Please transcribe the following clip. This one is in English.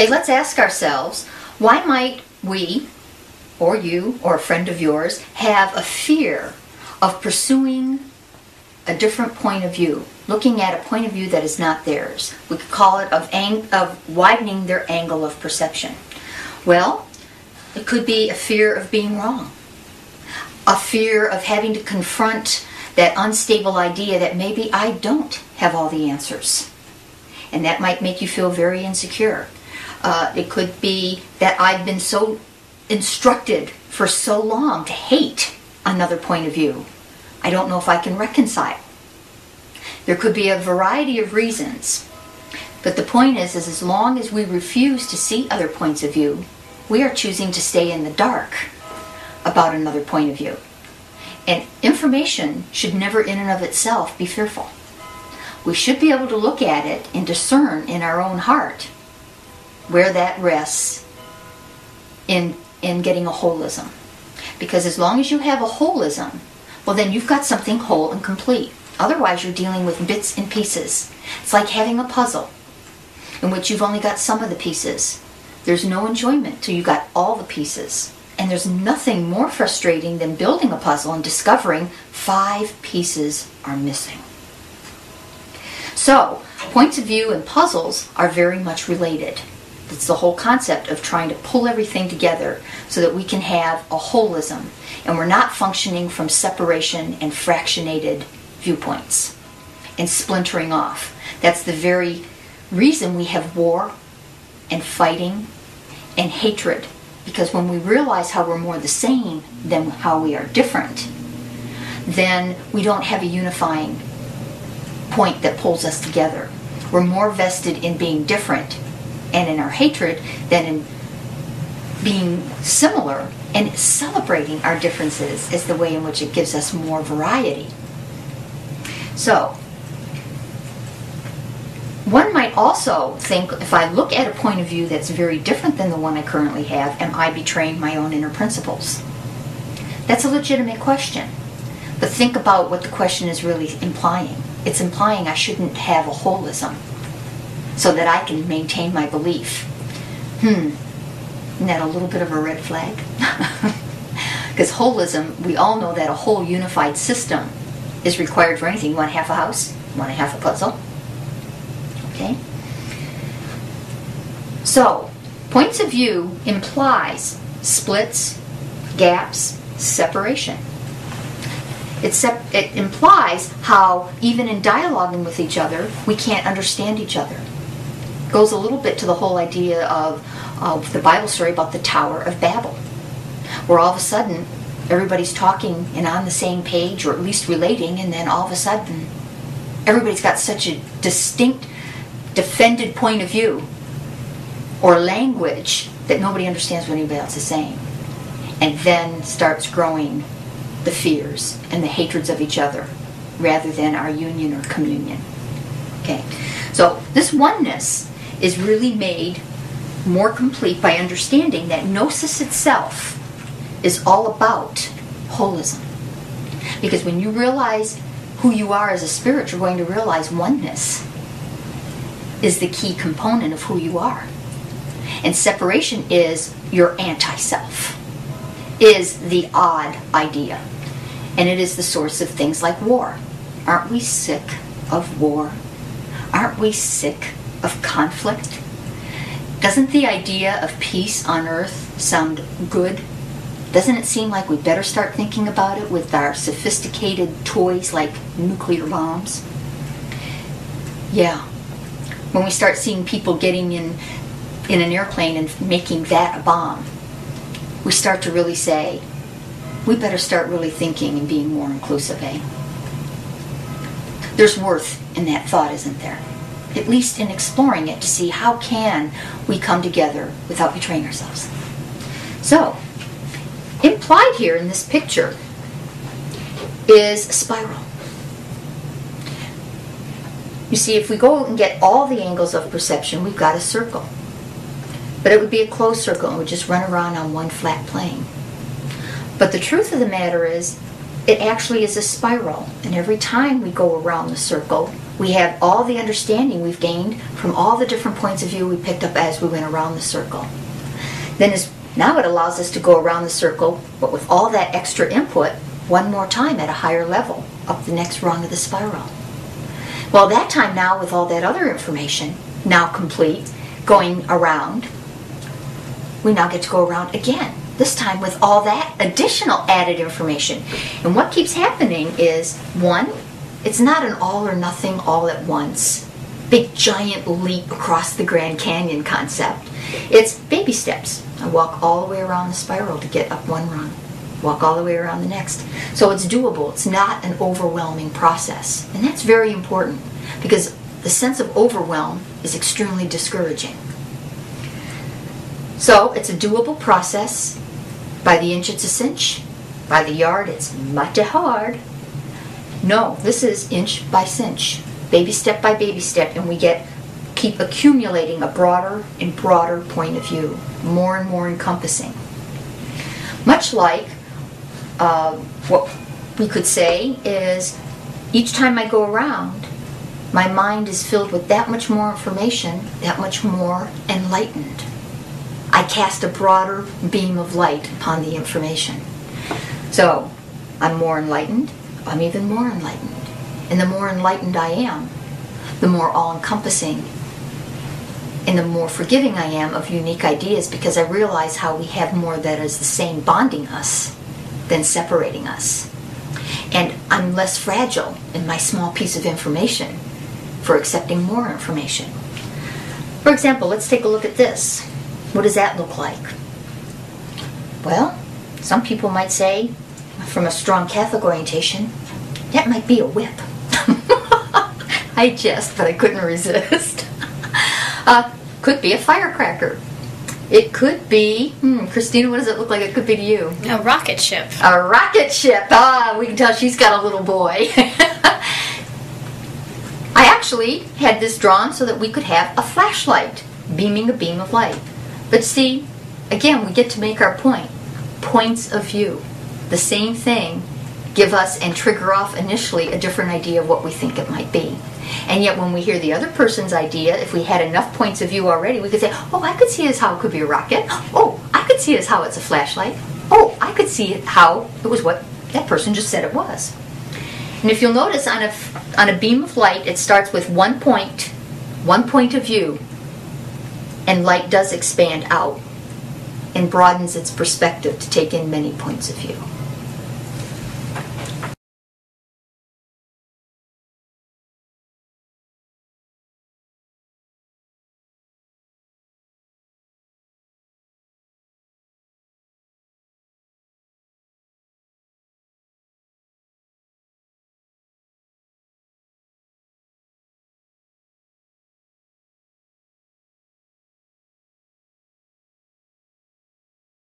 Okay, let's ask ourselves, why might we, or you, or a friend of yours, have a fear of pursuing a different point of view, looking at a point of view that is not theirs? We could call it of widening their angle of perception. Well, it could be a fear of being wrong, a fear of having to confront that unstable idea that maybe I don't have all the answers. And that might make you feel very insecure. It could be that I've been so instructed for so long to hate another point of view. I don't know if I can reconcile. There could be a variety of reasons. But the point is as long as we refuse to see other points of view, we are choosing to stay in the dark about another point of view. And information should never in and of itself be fearful. We should be able to look at it and discern in our own heart where that rests in getting a holism. Because as long as you have a holism, well then you've got something whole and complete. Otherwise you're dealing with bits and pieces. It's like having a puzzle in which you've only got some of the pieces. There's no enjoyment till you got all the pieces. And there's nothing more frustrating than building a puzzle and discovering 5 pieces are missing. So, points of view and puzzles are very much related. It's the whole concept of trying to pull everything together so that we can have a holism. And we're not functioning from separation and fractionated viewpoints and splintering off. That's the very reason we have war and fighting and hatred. Because when we realize how we're more the same than how we are different, then we don't have a unifying point that pulls us together. We're more vested in being different and in our hatred than in being similar, and celebrating our differences is the way in which it gives us more variety. So, one might also think, if I look at a point of view that's very different than the one I currently have, am I betraying my own inner principles? That's a legitimate question. But think about what the question is really implying. It's implying I shouldn't have a holism so that I can maintain my belief. Isn't that a little bit of a red flag? Because holism, we all know that a whole unified system is required for anything. You want half a house? You want half a puzzle? Okay? So, points of view implies splits, gaps, separation. It implies how, even in dialoguing with each other, we can't understand each other. It goes a little bit to the whole idea of the Bible story about the Tower of Babel, where all of a sudden everybody's talking and on the same page, or at least relating, and then all of a sudden everybody's got such a distinct, defended point of view or language that nobody understands what anybody else is saying. And then starts growing the fears and the hatreds of each other rather than our union or communion. Okay, so this oneness is really made more complete by understanding that gnosis itself is all about holism. Because when you realize who you are as a spirit, you're going to realize oneness is the key component of who you are. And separation is your anti-self, is the odd idea. And it is the source of things like war. Aren't we sick of war? Aren't we sick of conflict? Doesn't the idea of peace on earth sound good? Doesn't it seem like we better start thinking about it with our sophisticated toys like nuclear bombs? Yeah. When we start seeing people getting in an airplane and making that a bomb, we start to really say, we better start really thinking and being more inclusive, eh? There's worth in that thought, isn't there? At least in exploring it to see how can we come together without betraying ourselves. So, implied here in this picture is a spiral. You see, if we go and get all the angles of perception, we've got a circle. But it would be a closed circle and would just run around on one flat plane. But the truth of the matter is, it actually is a spiral. And every time we go around the circle, We have all the understanding we've gained from all the different points of view we picked up as we went around the circle. Now it allows us to go around the circle, but with all that extra input, one more time at a higher level, up the next rung of the spiral. Well, that time now, with all that other information, now complete, going around, we now get to go around again. This time with all that additional added information. And what keeps happening is, one, it's not an all or nothing all at once, big giant leap across the Grand Canyon concept. It's baby steps. I walk all the way around the spiral to get up one rung. Walk all the way around the next. So it's doable. It's not an overwhelming process. And that's very important because the sense of overwhelm is extremely discouraging. So it's a doable process. By the inch it's a cinch. By the yard it's mighty hard. No, this is inch by cinch. Baby step by baby step. And we keep accumulating a broader and broader point of view. More and more encompassing. Much like what we could say is each time I go around, my mind is filled with that much more information, that much more enlightened. I cast a broader beam of light upon the information. So I'm more enlightened, I'm even more enlightened. And the more enlightened I am, the more all-encompassing and the more forgiving I am of unique ideas, because I realize how we have more that is the same bonding us than separating us. And I'm less fragile in my small piece of information for accepting more information. For example, let's take a look at this. What does that look like? Well, some people might say, from a strong Catholic orientation, that might be a whip. I jest, but I couldn't resist. Could be a firecracker. It could be, Christina, what does it look like it could be to you? A rocket ship. A rocket ship. We can tell she's got a little boy. I actually had this drawn so that we could have a flashlight beaming a beam of light. But see, again, we get to make our point. Points of view. The same thing give us and trigger off initially a different idea of what we think it might be. And yet when we hear the other person's idea, if we had enough points of view already, we could say, oh, I could see it as how it could be a rocket. Oh, I could see it as how it's a flashlight. Oh, I could see it how it was what that person just said it was. And if you'll notice on a beam of light, it starts with one point of view, and light does expand out and broadens its perspective to take in many points of view.